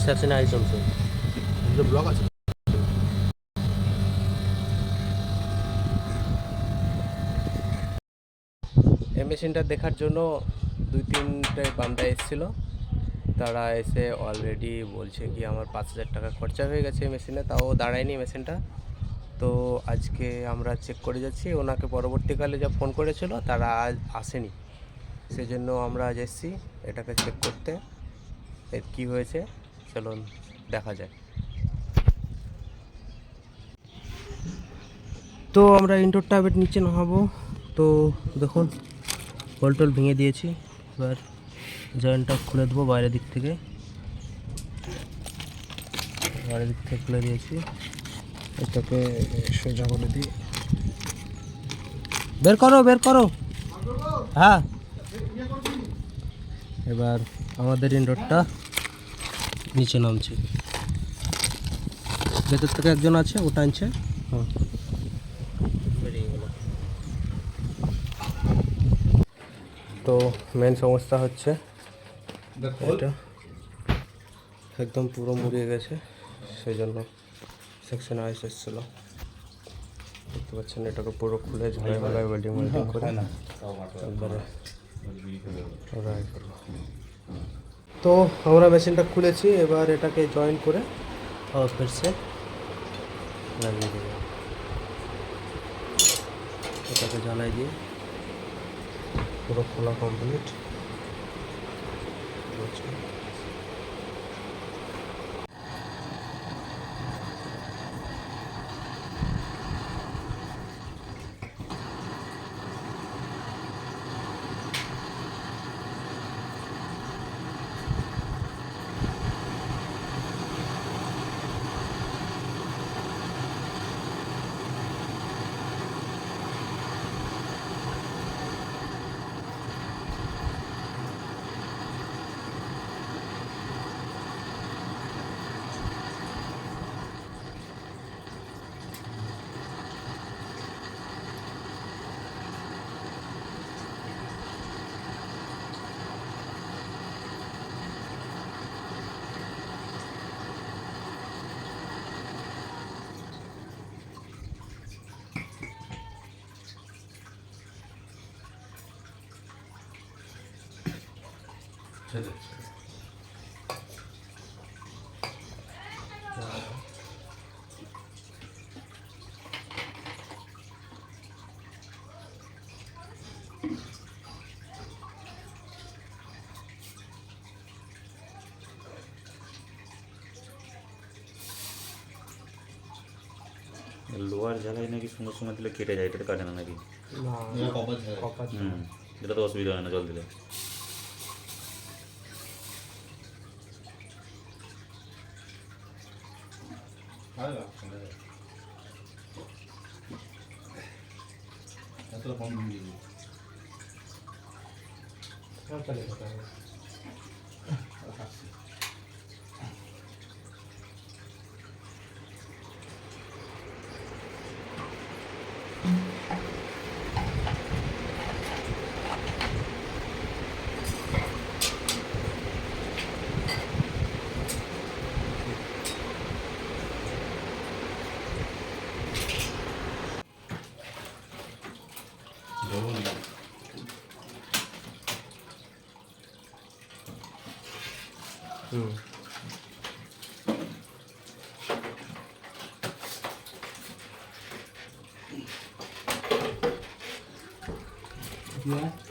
সেকশনে আই চলছে ব্লক আছে। এই মেশিনটা দেখার জন্য 2-3টে বান্দা এসেছিলো। তারা এসে অলরেডি বলছে কি আমার 5,000 টাকা খরচা হয়ে গেছে এই মেশিনে, তাও দাঁড়ায়নি মেশিনটা। তো আজকে আমরা চেক করে যাচ্ছি। ওনাকে পরবর্তীকালে যা ফোন করেছিল তারা আজ আসেনি, সেজন্য আমরা আজ এসেছি এটাকে চেক করতে এর কী হয়েছে। চলুন দেখা যায়। তো আমরা ইনডোরটা এবার নিচে নামাবো। তো দেখুন বল্টল ভেঙে দিয়েছি, এবার জয়েন্টটা খুলে দেবো বাইরের দিক থেকে। খুলে দিয়েছি, এটাকে সোজা করে দিই। বের করো। হ্যাঁ, এবার আমাদের ইনডোরটা নিচে নামছে। ভেতর থেকে একজন আছে, ও টানছে। হ্যাঁ, বেরিয়ে গেল। তো মেন সমস্যা হচ্ছে এটা একদম পুরো মুড়িয়ে গেছে, সেই জন্য সেকশনে আইস এসেছিলো। দেখতে পাচ্ছেন এটাকে পুরো খুলে ঝালাই ওয়েল্ডিং করে একবারে ট্রাই করবো। তো আমরা মেশিনটা খুলেছি, এবার এটাকে জয়েন করে और फिर से লাগিয়ে দেব। এটাকে জ্বালাই দিয়ে পুরো খোলা কমপ্লিট। লোহার ঝালাই নাকি সঙ্গে সঙ্গে দিলে কেটে যায়, এটাতে কাটে না নাকি? এটা তো অসুবিধা হয় না জল দিলে। Yeah.